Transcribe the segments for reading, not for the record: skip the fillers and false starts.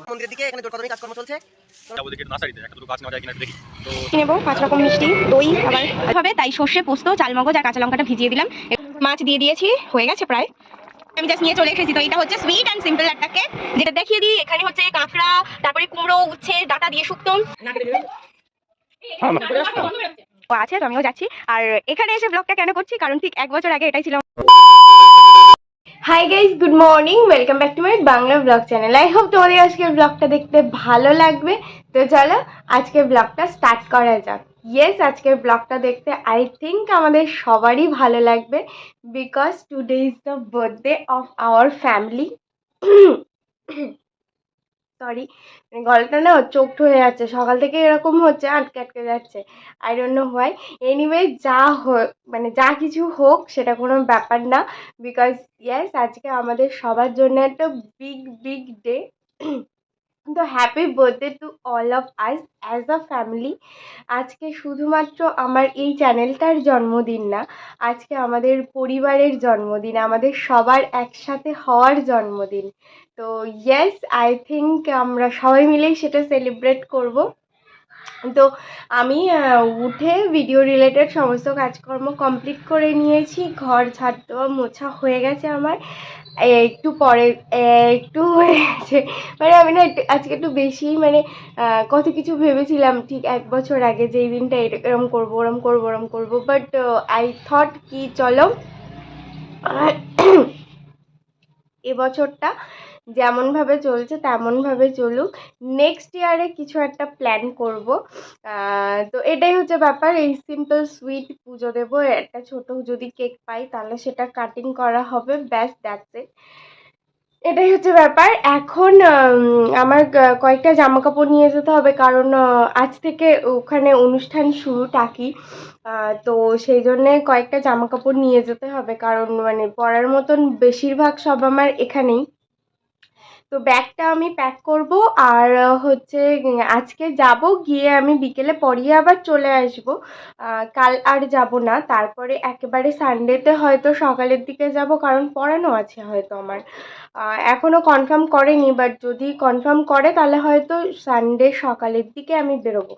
মন্দিরের দিকে এখানে জোর কদমী কাজকর্ম চলছে। যাবো দেখি নার্সারিতে একটা দুটো গাছ নেওয়া যায় কিনা একটু দেখি। তো নেব 5 রকম মিষ্টি, দই আবার হবে, তাই সর্ষে, পোস্ত, চালমগজ আর কাঁচা লঙ্কাটা ভিজিয়ে দিলাম। মাছ দিয়ে দিয়েছি, হয়ে গেছে প্রায়। আমি জাস্ট নিয়ে চলে এসেছি। তো এটা হচ্ছে সুইট অ্যান্ড সিম্পল একটা কেক, যেটা দেখিয়ে দিই। এখানে হচ্ছে কাঁকড়া, তারপরে কুমড়ো, উচ্ছে, ডাটা দিয়ে শুক্তো আছে। তো আমিও যাচ্ছি। আর এখানে এসে ব্লগটা কেন করছি, কারণ ঠিক 1 বছর আগে এটাই ছিল। Hi guys, good morning, welcome back to my Bangla blog channel. I hope তোমাদের আজকের ব্লগটা দেখতে ভালো লাগবে। তো চলো আজকের ব্লগটা স্টার্ট করা যাক। ইয়েস, আজকের ব্লগটা দেখতে আই থিঙ্ক আমাদের সবারই ভালো লাগবে, because today is the birthday of our family. Sorry, গলাটা না চোখড হয়ে যাচ্ছে, সকাল থেকে এরকম হচ্ছে, আটকে আটকে যাচ্ছে। I don't know why. Anyway, যা হোক, মানে যা কিছু হোক সেটা কোনো ব্যাপার না, বিকজ ইয়েস, আজকে আমাদের সবার জন্য একটা বিগ বিগ ডে। তো happy birthday to all of us as a family. আজকে শুধুমাত্র আমার এই চ্যানেলটার জন্মদিন না, আজকে আমাদের পরিবারের জন্মদিন, আমাদের সবার একসাথে হওয়ার জন্মদিন। তো ইয়েস, আই থিঙ্ক আমরা সবাই মিলেই সেটা সেলিব্রেট করব। তো আমি উঠে ভিডিও রিলেটেড সমস্ত কাজকর্ম কমপ্লিট করে নিয়েছি। ঘর ঝাড় দেওয়া মোছা হয়ে গেছে আমার। একটু পরে একটু হয়ে গেছে, মানে আমি না একটু আজকে একটু বেশি, মানে কত কিছু ভেবেছিলাম ঠিক 1 বছর আগে যে এই দিনটা এরম করবো, ওরম করবো, ওরম করবো, বাট আই থট কি চলো এবছরটা যেমনভাবে চলছে তেমনভাবে চলুক, নেক্সট ইয়ারে কিছু একটা প্ল্যান করব। তো এটাই হচ্ছে ব্যাপার। এই সিম্পল সুইট পুজো দেবো, একটা ছোট যদি কেক পাই তাহলে সেটা কাটিং করা হবে, ব্যাস, দ্যাটস ইট। এটাই হচ্ছে ব্যাপার। এখন আমার কয়েকটা জামা কাপড় নিয়ে যেতে হবে, কারণ আজ থেকে ওখানে অনুষ্ঠান শুরু, টাকি। তো সেই জন্যে কয়েকটা জামা কাপড় নিয়ে যেতে হবে, কারণ মানে পরার মতন বেশিরভাগ সব আমার এখানেই। তো ব্যাগটা আমি প্যাক করব। আর হচ্ছে আজকে যাব, গিয়ে আমি বিকেলে পরিয়ে আবার চলে আসব। কাল আর যাব না, তারপরে একেবারে সানডেতে হয়তো সকালের দিকে যাব, কারণ পড়ানো আছে হয়তো আমার। এখনও কনফার্ম করেনি, বাট যদি কনফার্ম করে তাহলে হয়তো সানডে সকালের দিকে আমি বেরোবো।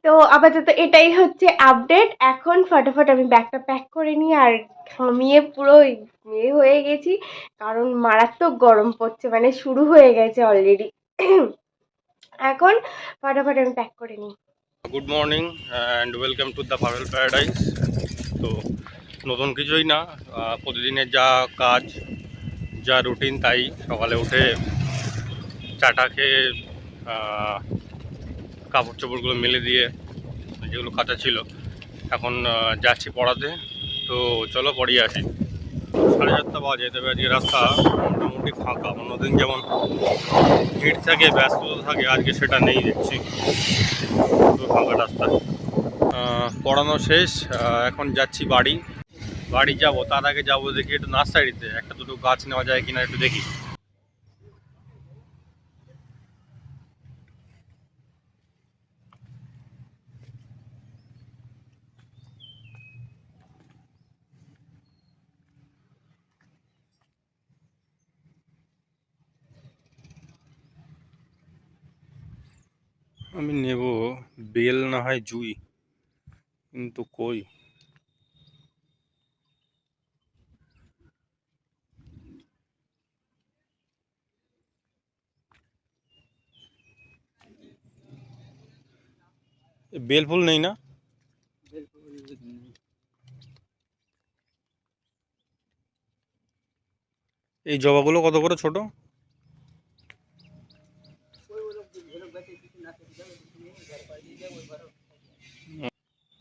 তো আপাতত এটাই হচ্ছে আপডেট। এখন ফটাফট আমি ব্যাগটা প্যাক করে নিই, আর ঘামিয়ে পুরো ইয়ে হয়ে গেছি, কারণ মারাত্মক গরম পড়ছে, মানে শুরু হয়ে গেছে অলরেডি। এখন ফটাফট আমি প্যাক করে নিই। Good morning and welcome to the Pavel paradise. তো নতুন কিছুই না, প্রতিদিনের যা কাজ, যা রুটিন, তাই সকালে উঠে চাটা খেয়ে কাপড় চোপড়গুলো মেলে দিয়ে যেগুলো কাঁচা ছিল, এখন যাচ্ছি পড়াতে। তো চলো পড়িয়ে আসি। 7:30 বাজে, তবে আজকে রাস্তা মোটামুটি ফাঁকা। অন্যদিন যেমন ভিড় থাকে, ব্যস্ততা থাকে, আজকে সেটা নেই দেখছি, তো ফাঁকা রাস্তা। পড়ানো শেষ, এখন যাচ্ছি বাড়ি যাব। তার আগে যাবো দেখি একটু নার্সারিতে, একটা দুটো গাছ নেওয়া যায় কিনা একটু দেখি। আমি নেব বেল, না হয় জুই, কিন্তু কই। বেল ফুল নেই না? এই জবাগুলো কত করে ছোট?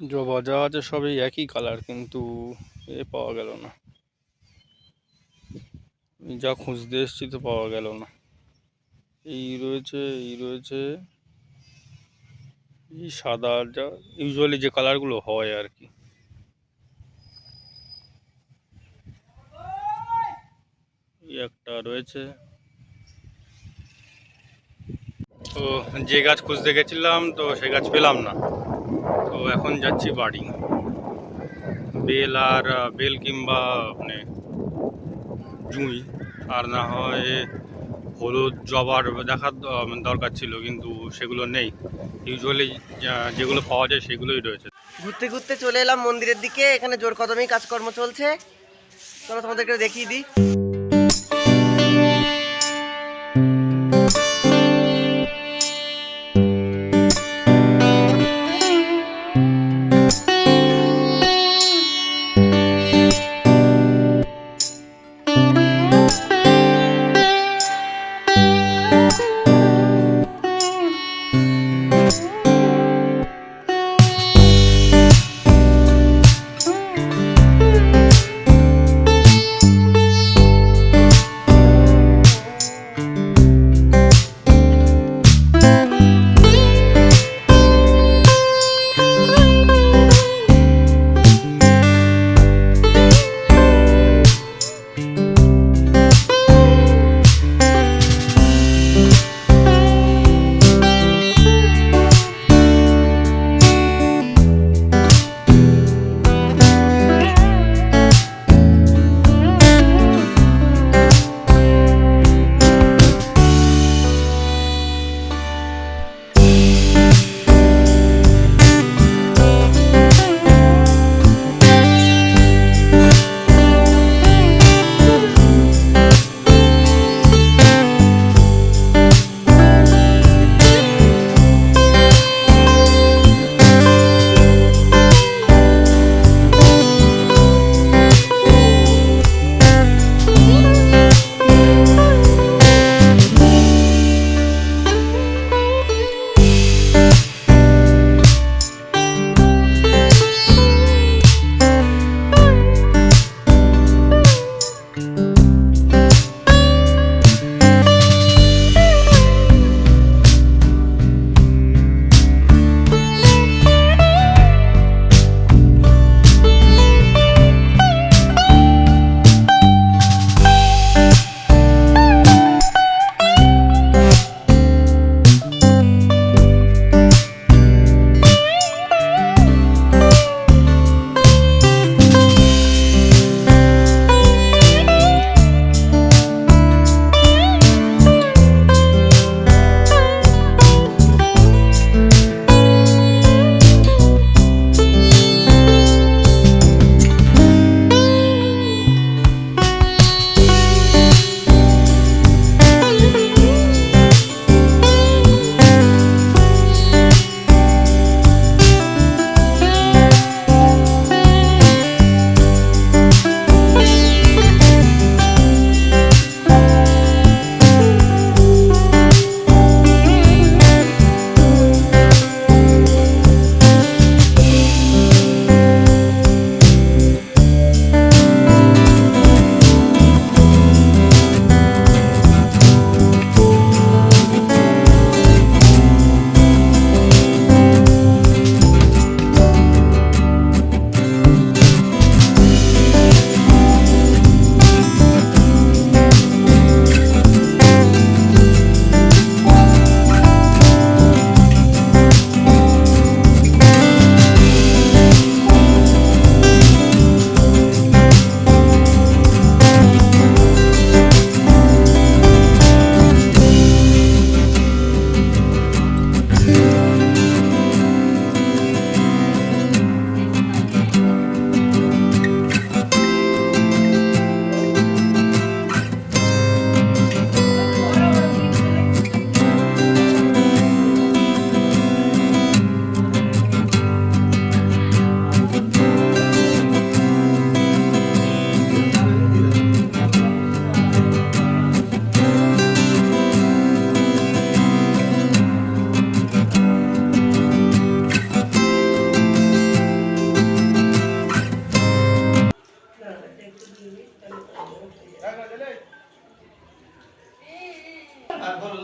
জবা যা আছে সবই একই কালার, কিন্তু এ পাওয়া গেল না। যা খুঁজতে এসছি তো পাওয়া গেল না। এই রয়েছে, এই রয়েছে, এই সাদা, যা ইউজুয়ালি যে কালারগুলো হয় আর কি। এই একটা রয়েছে। তো যে গাছ খুঁজতে গেছিলাম, তো সে গাছ পেলাম না। তো এখন যাচ্ছি বাড়ি। বেল আর বেল কিংবা মানে জুঁই, আর না হয় হলুদ জবার দেখার দরকার ছিল, কিন্তু সেগুলো নেই। ইউজুয়ালি যেগুলো পাওয়া যায় সেগুলোই রয়েছে। ঘুরতে ঘুরতে চলে এলাম মন্দিরের দিকে। এখানে জোর কদমেই কাজকর্ম চলছে। চলো তোমাদেরকে দেখিয়ে দিই।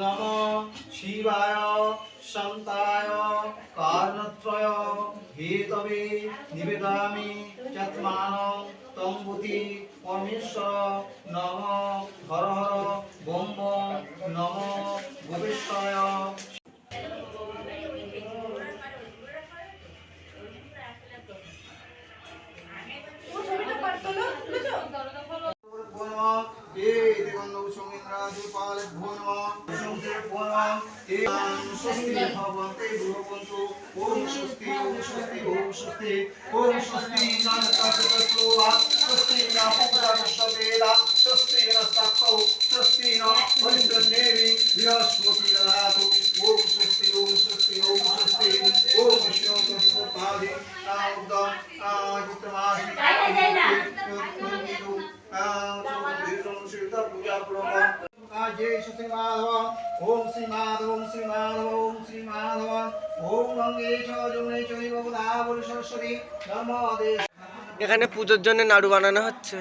नमो शिवाय शान्ताय कारणत्रय हेतवे निवेदामि चत्मानं तंबुति परमेश्वर नमो हर हर बम बम नमो गोपेश्वराय। भो नमः स्वस्ति भगवन्ते भगवन्तु ओम स्वस्ति ओम स्वस्ति ओम स्वस्ति ओम स्वस्ति नानकातस्वा स्वस्ति नापुषावेदा स्वस्ति नस्तौ स्वस्ति न परिन्द्रनेमि बृहस्पति ददातु ओम स्वस्ति ओम स्वस्ति ओम स्वस्ति ओम विष्णुपादि आउदम आदितमासि जय श्री माधव ओम श्री माधव ओम श्री माधव ओम श्री माधव ओम गंगे च जमुने चैव गोदावरी सरस्वती नर्मदे। এখানে পুজোর জন্য নাড়ু বানানো হচ্ছে,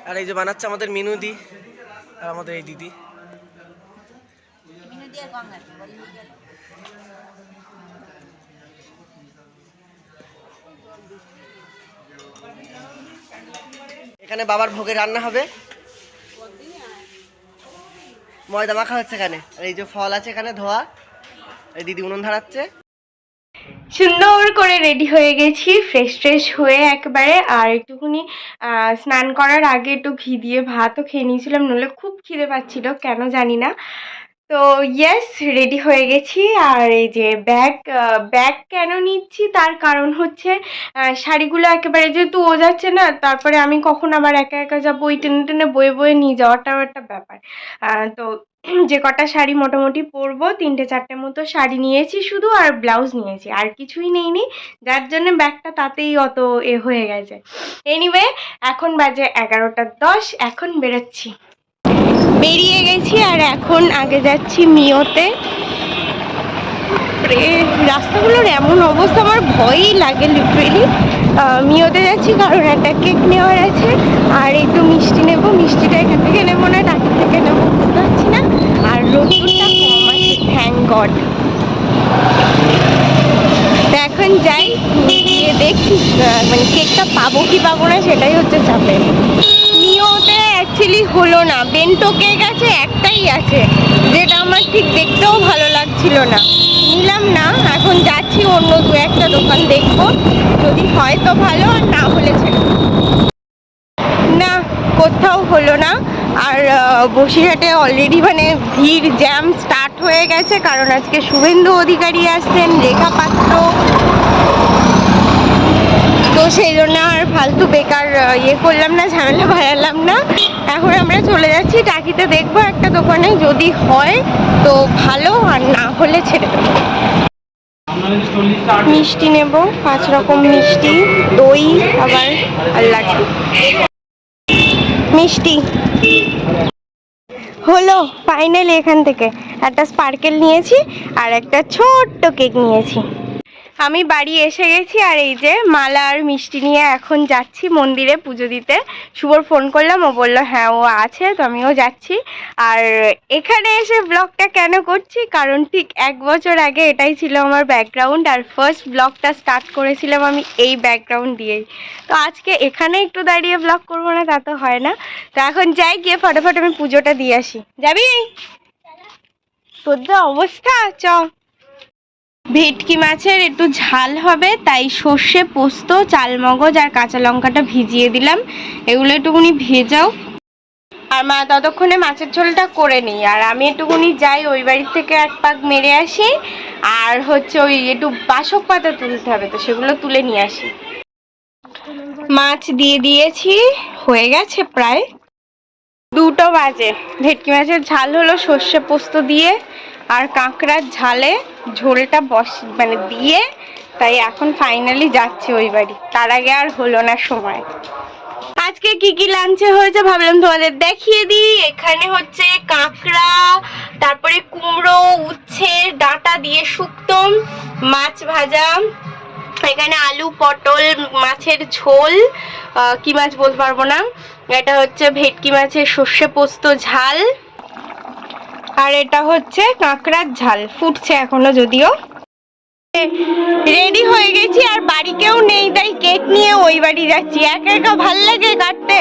আর এই যে বানাচ্ছে আমাদের মিনুদি আর আমাদের এই দিদি। এখানে বাবার ভোগে রান্না হবে, ময়দা মাখা হচ্ছে এখানে, আর এই যে ফল আছে এখানে ধোয়া, এই দিদি উনুন ধরাচ্ছে। সুন্দর করে রেডি হয়ে গেছি, ফ্রেশ ট্রেশ হয়ে একবারে। আর একটুখানি স্নান করার আগে একটু ঘি দিয়ে ভাতও খেয়ে নিয়েছিলাম, নইলে খুব খিদে পাচ্ছিল কেন জানি না। তো ইয়েস, রেডি হয়ে গেছি। আর এই যে ব্যাগ কেন নিচ্ছি তার কারণ হচ্ছে শাড়িগুলো একেবারে যেহেতু ও যাচ্ছে না, তারপরে আমি কখন আবার একা একা যাবো, ওই টেনে টেনে বয়ে বয়ে নিয়ে যাওয়াটাও একটা ব্যাপার। তো যে কটা শাড়ি মোটামুটি পরবো, 3-4টে মতো শাড়ি নিয়েছি শুধু, আর ব্লাউজ নিয়েছি, আর কিছুই নেইনি, যার জন্য ব্যাগটা তাতেই অত হয়ে গেছে। এনিওয়ে, এখন বাজে 11:10, এখন বেরোচ্ছি। বেরিয়ে গেছি আর এখন আগে যাচ্ছি মিওতে। রাস্তাগুলোর এমন অবস্থা, আমার ভয়ই লাগে লিটারেলি। মিওতে যাচ্ছি কারণ একটা কেক নেওয়ার আছে, আর একটু মিষ্টি নেব। মিষ্টিটা এখান থেকে নেবো না, টাকি থেকে নেবো বুঝতে পারছি না। আর রোদ্দুরটা কম আছে, থ্যাংক গড। তো এখন যাই, গিয়ে দেখি মানে কেকটা পাবো কি পাবো না, সেটাই হচ্ছে চাপের। মিওতে অ্যাকচুয়ালি হলো না, বেন্টো কেক আছে একটাই আছে, যেটা আমার ঠিক দেখতেও ভালো লাগছিল না, নিলাম না। এখন যাচ্ছি অন্য 2-1টা দোকান দেখবো, যদি হয় তো ভালো, আর না হলে ছেড়ে না। কোথাও হলো না। আর বসিরহাটে অলরেডি মানে ভিড়, জ্যাম স্টার্ট হয়ে গেছে, কারণ আজকে শুভেন্দু অধিকারী আসছেন, রেখা পাত্র। তো সেই জন্য আর ফালতু বেকার করলাম না, ঝামেলা বাড়ালাম না। এখন আমরা চলে যাচ্ছি টাকিতে, দেখবো একটা দোকানে, যদি হয় তো ভালো, আর না হলে ছেড়ে দেবো। মিষ্টি নেব, 5 রকম মিষ্টি, দই আবার আর লাড্ডু। মিষ্টি হলো ফাইনালি। এখান থেকে একটা স্পার্কেল নিয়েছি আর একটা ছোট্ট কেক নিয়েছি। আমি বাড়ি এসে গেছি, আর এই যে মালা আর মিষ্টি নিয়ে এখন যাচ্ছি মন্দিরে পুজো দিতে। শুভর ফোন করলাম, ও বললো হ্যাঁ ও আছে, তো আমিও যাচ্ছি। আর এখানে এসে ব্লগটা কেন করছি, কারণ ঠিক 1 বছর আগে এটাই ছিল আমার ব্যাকগ্রাউন্ড, আর ফার্স্ট ব্লগটা স্টার্ট করেছিলাম আমি এই ব্যাকগ্রাউন্ড দিয়েই। তো আজকে এখানে একটু দাঁড়িয়ে ব্লগ করবো না, তা তো হয় না। তো এখন যাই, গিয়ে ফটাফট আমি পুজোটা দিয়ে আসি। যাবি? তোর যা অবস্থা, চ। ভেটকি মাছের একটু ঝাল হবে, তাই সর্ষে পোস্ত, চালমগজ আর কাঁচা লঙ্কাটা ভিজিয়ে দিলাম, এগুলো একটুখানি ভেজাও। আর মা ততক্ষণে মাছের ঝোলটা করে নিই, আর আমি একটুখানি যাই ওই বাড়ির থেকে 1 পাক মেরে আসি। আর হচ্ছে ওই একটু বাসক পাতা তুলতে হবে, তো সেগুলো তুলে নিয়ে আসি। মাছ দিয়ে দিয়েছি, হয়ে গেছে প্রায় 2টো বাজে। ভেটকি মাছের ঝাল হলো সর্ষে পোস্ত দিয়ে, আর কাঁকড়ার ঝালে ঝোলটা মানে দিয়ে, তাই এখন ফাইনালি যাচ্ছি ওই বাড়ি। তার আগে আর হলো না সময়। আজকে কি কি লাঞ্চে হয়েছে ভাবলাম তোমাদের দেখিয়ে দিই। এখানে হচ্ছে কাঁকড়া, তারপরে কুমড়ো, উচ্ছে ডাঁটা দিয়ে শুক্তো, মাছ ভাজা, এখানে আলু পটল মাছের ঝোল, কি মাছ বলতে পারবো না, এটা হচ্ছে ভেটকি মাছের সর্ষে পোস্ত ঝাল, আর এটা হচ্ছে কাঁকড়ার ঝাল, ফুটছে এখনো যদিও। রেডি হয়ে গেছি, আর বাড়ি কেউ নেই, তাই কেক নিয়ে ওই বাড়ি যাচ্ছি। একা একা ভাল লাগে কাটতে,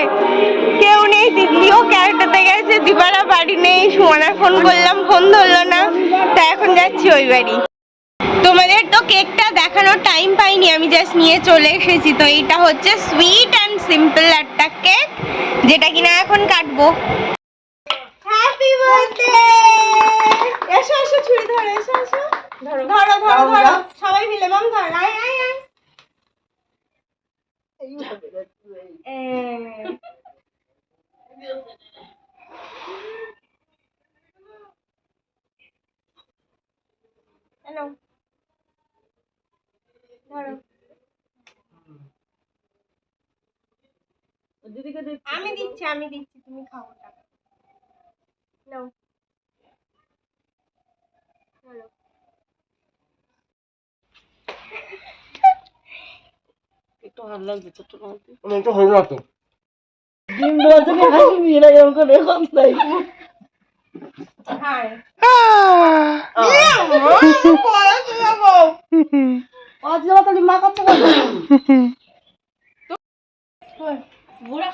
কেউ নেই। দিদিও ক্যারেটাতে গেছে, দিবারা বাড়ি নেই। সুমনার ফোন করলাম, ফোন ধরলো না, তাই এখন যাচ্ছি ওই বাড়ি। তোমাদের তো কেকটা দেখানোর টাইম পাইনি, আমি জাস্ট নিয়ে চলে এসেছি। তো এইটা হচ্ছে সুইট অ্যান্ড সিম্পল একটা কেক, যেটা কিনা এখন কাটবো। Happy birthday! এসো এসো, ছুরি ধরো, এসো এসো, ধরো ধরো ধরো ধরো, সবাই মিলে মাম ধর, আয় আয় আয়। হ্যালো, ধরো। আমি দিচ্ছি, তুমি খাও ওটা। নাও, ধরো। একটু ভালো লাগছে ছোট্ট একটু হয়ে না তো হাই।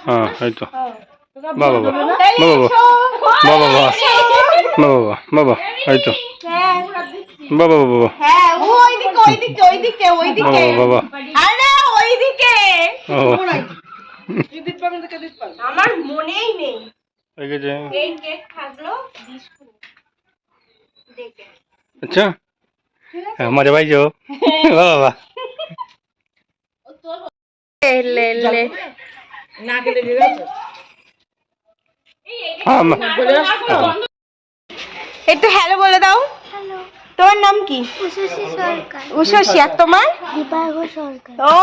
হ্যাঁ এই তো বাবা বাবা বাবা বাবা বাবা বাবা এই তো বাবা বাবা হ্যাঁ, ওইদিকে বাবা আরে ওইদিকে, ও আমার মনেই নেই। হয়ে গেছে। এই কেক থাকলো বিস্কুট দেখে। আচ্ছা हमारे भाई जो वाह वाह ले ले हाँ একটু হ্যালো বলে দাও। তোমার নাম কি? উষসী। আর তোমার? ও,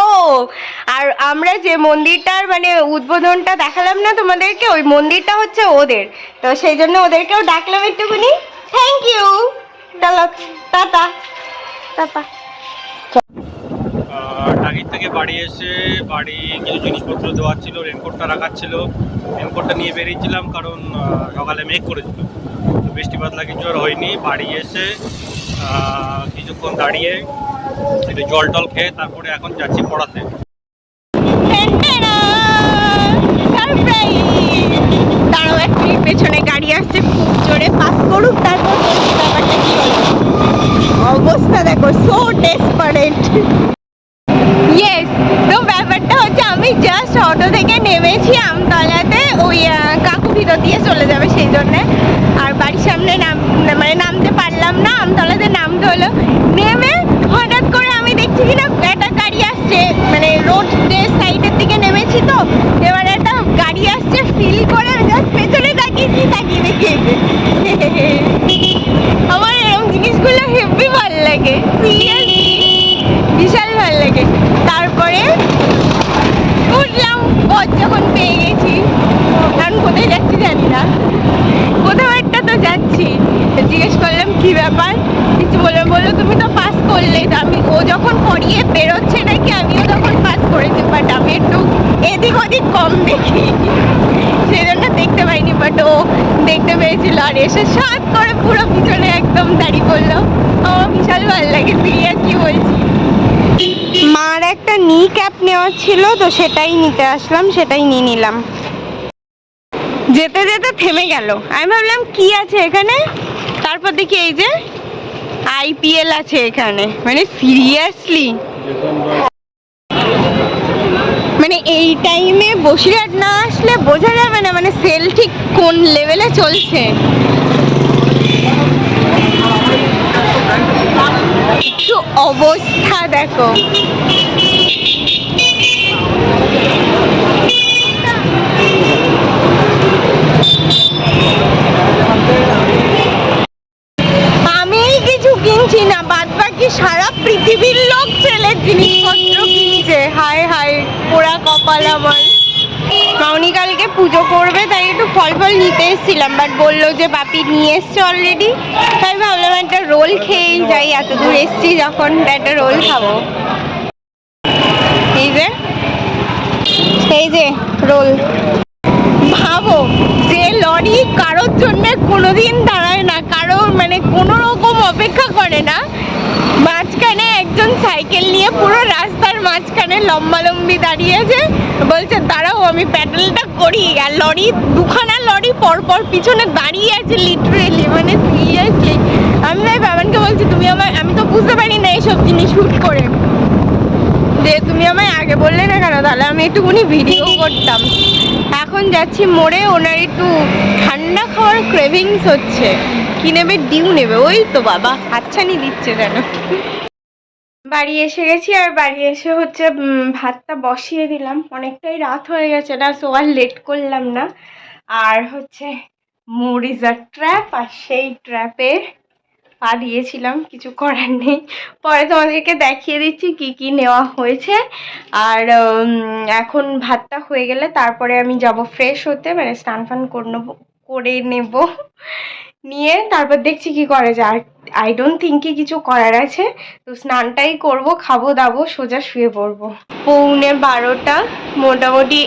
আর আমরা যে মন্দিরটার মানে উদ্বোধনটা দেখালাম না তোমাদেরকে, ওই মন্দিরটা হচ্ছে ওদের, তো সেই জন্য ওদেরকেও ডাকলাম একটুখানি। Thank you, tata tata. টাকির থেকে বাড়ি এসে বাড়ি কিছু জিনিসপত্র দেওয়ার ছিল, রেনকোটটা রাখার ছিল, রেনকোটটা নিয়ে বেরিয়েছিলাম কারণ সকালে মেঘ করেছিল, তো বৃষ্টিপাত লাগে কিছু আর হয়নি। বাড়ি এসে কিছুক্ষণ দাঁড়িয়ে একটু জল টল খেয়ে তারপরে এখন যাচ্ছি পড়াতে। দাঁড়াও এক মিনিট, পেছনে গাড়ি আসছে খুব জোরে, পাস করুক তারপর বলছি ব্যাপারটা কি হলো। অবস্থা দেখো, সো ডেসপারেট। ইয়েস, তো ব্যাপারটা হচ্ছে আমি জাস্ট অটো থেকে নেমেছি আমতলাতে, ওই কাকু ভিতর দিয়ে চলে যাবে সেই জন্যে, আর বাড়ির সামনে মানে নামতে পারলাম না, আমতলাতে নামতে হলো। নেমে হঠাৎ করে আমি দেখছি কিনা একটা গাড়ি আসছে, মানে রোডের সাইডের দিকে নেমেছি, তো এবার একটা গাড়ি আসছে ফিল করে জাস্ট পেছনে তাকিয়ে দেখিয়েছে। আমার এরকম জিনিসগুলো হেভি ভাল লাগে, সিরিয়াসলি বিশাল ভাল লাগে। তারপরে উঠলাম, পথ যখন পেয়ে গেছি, কারণ কোথায় যাচ্ছি জানি না, কোথাও একটা তো যাচ্ছি, জিজ্ঞেস করলাম কি ব্যাপার, কিছু বললো তুমি তো পাস করলে। তো আমি, ও যখন পড়িয়ে বেরোচ্ছে নাকি আমিও তখন পাস করেছি, বাট আমি একটু এদিক ওদিক কম দেখি, সেই জন্য দেখতে পাইনি, বাট ও দেখতে পেয়েছিল আর এসে সাত করে পুরো পিছনে একদম দাঁড়িয়ে পড়লো। আমার বিশাল ভালো লাগে, সিরিয়াসলি বলছি। মার একটা নি ক্যাপ নেওয়ার ছিল, তো সেটাই নিতে আসলাম, সেটাই নিয়ে নিলাম। যেতে যেতে থেমে গেল, আমি ভাবলাম কি আছে এখানে, তারপর দেখি এই যে IPL আছে এখানে, মানে সিরিয়াসলি, মানে এই টাইমে বসিরহাট না আসলে বোঝা যাবে না মানে সেল ঠিক কোন লেভেলে চলছে। একটু অবস্থা দেখো, আমি কিছু কিনছি না, বাদ বাকি সারা পৃথিবীর লোক সেলের জিনিসপত্র কিনছে। হায় হায়, পোড়া কপাল আমার। মাউনি কালকে পুজো করবে, তাই একটু ফল নিতে এসেছিলাম, বাট বললো যে বাপি নিয়ে এসছে অলরেডি, তাই ভাবলাম একটা রোল খেয়েই যাই, এত দূর এসছি যখন একটা রোল খাবো। এই যে রোল, ভাবো যে লরি কারোর জন্য কোনোদিন দাঁড়ায় না, কারোর মানে কোনো রকম অপেক্ষা করে না, মাঝখানে একজন সাইকেল নিয়ে পুরো রাস্তার মাঝখানে লম্বালম্বি দাঁড়িয়েছে, বলছে দাঁড়াও আমি প্যাডেলটা করি, আর লরি দুখানা লরি পরপর পিছনে দাঁড়িয়ে আছে লিটারেলি, মানে সিরিয়াসলি। আমি ভাই বাবানকে বলছি তুমি আমি তো বুঝতে পারি না এইসব জিনিস শ্যুট করে, যে তুমি আমায় আগে বললে না কেন, তাহলে আমি একটুখানি ভিডিও করতাম। এখন যাচ্ছি মোড়ে, ওনার একটু ঠান্ডা খাওয়ার ক্রেভিংস হচ্ছে, কি নেবে? ডিউ নেবে। ওই তো বাবা হাতছানি দিচ্ছে যেন। বাড়ি এসে গেছি, আর বাড়ি এসে হচ্ছে ভাতটা বসিয়ে দিলাম। অনেকটাই রাত হয়ে গেছে না, সো আর লেট করলাম না। আর হচ্ছে মোর ইজ আ ট্র্যাপ, আর সেই ট্র্যাপে পা দিয়েছিলাম, কিছু করার নেই। পরে তোমাদেরকে দেখিয়ে দিচ্ছি কি কি নেওয়া হয়েছে। আর এখন ভাতটা হয়ে গেলে তারপরে আমি যাব ফ্রেশ হতে, মানে স্নান ফান করে নেব, নিয়ে তারপর দেখছি কি করা যায়। আর আই ডোন্ট থিঙ্ক কি কিছু করার আছে, তো স্নানটাই করব, খাবো দাবো, সোজা শুয়ে পড়বো। 11:15, মোটামুটি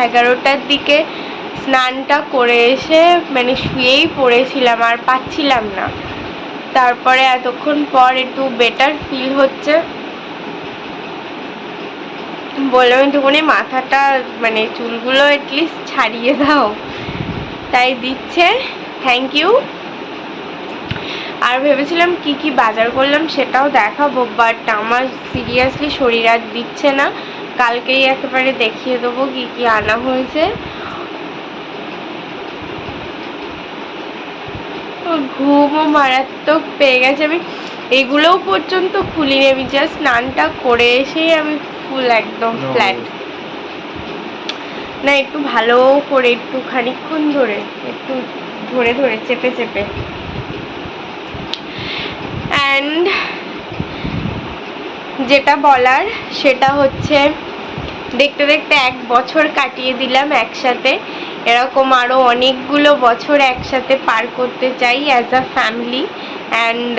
11টার দিকে স্নানটা করে এসে মানে শুয়েই পড়েছিলাম, আর পাচ্ছিলাম না। তারপরে এতক্ষণ পর একটু বেটার ফিল হচ্ছে, বললাম একটুখানি মাথাটা মানে চুলগুলো অ্যাটলিস্ট ছাড়িয়ে দাও, তাই দিচ্ছে, থ্যাংক ইউ। আর ভেবেছিলাম কি কি বাজার করলাম সেটাও দেখাবো, বাট আমার সিরিয়াসলি শরীর আর দিচ্ছে না। কালকেই একেবারে দেখিয়ে দেবো কি কি আনা হয়েছে। ঘুমও মারাত্মক পেয়ে গেছে, আমি এগুলোও পর্যন্ত খুলিনি, আমি জাস্ট স্নানটা করে এসেই আমি ফুল একদম ফ্ল্যাট। না একটু ভালো করে, একটু খানিকক্ষণ ধরে, একটু ধরে ধরে চেপে চেপে। অ্যান্ড যেটা বলার সেটা হচ্ছে, দেখতে দেখতে 1 বছর কাটিয়ে দিলাম একসাথে। এরকম আরও অনেকগুলো বছর একসাথে পার করতে চাই as a family. And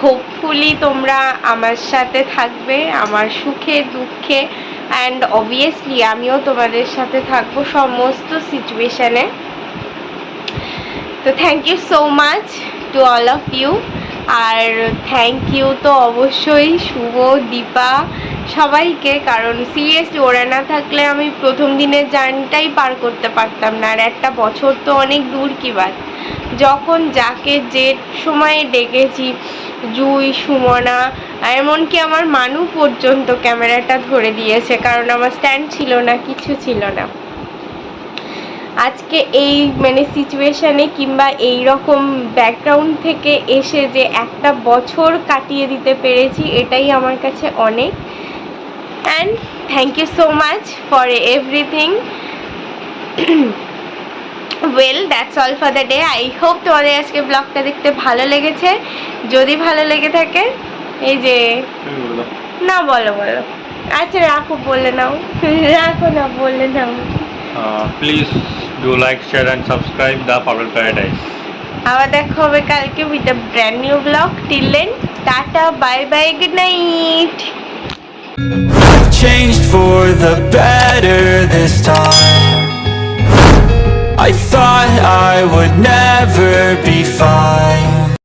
hopefully তোমরা আমার সাথে থাকবে আমার সুখে দুঃখে, অ্যান্ড অবভিয়াসলি আমিও তোমাদের সাথে থাকবো সমস্ত সিচুয়েশানে। তো thank you so much to all of you. আর থ্যাংক ইউ তো অবশ্যই শুভ, দীপা, সবাইকে, কারণ সিরিয়াসলি ওরা না থাকলে আমি প্রথম দিনের জার্নিটাই পার করতে পারতাম না। আর 1 বছর তো অনেক দূর কি বাত। যখন যাকে যে সময়ে ডেকেছি, জুই, সুমনা, এমনকি আমার মানু পর্যন্ত ক্যামেরাটা ধরে দিয়েছে, কারণ আমার স্ট্যান্ড ছিল না, কিছু ছিল না। আজকে এই মানে সিচুয়েশানে কিংবা এই রকম ব্যাকগ্রাউন্ড থেকে এসে যে 1 বছর কাটিয়ে দিতে পেরেছি, এটাই আমার কাছে অনেক। And thank you so much for everything. Well that's all for the day. I hope তোমাদের আজকে ব্লগটা দেখতে ভালো লেগেছে। যদি ভালো লেগে থাকে, এই যে না বলো বলো, আচ্ছা রাখো, বলে নাও, রাখো না, বলে নাও। Please do like, share and subscribe the Pavel Paradise. আবার দেখা হবে কালকে with a brand new blog. Till then, tata, bye bye, good night. I've changed for the better this time. I thought I would never be fine.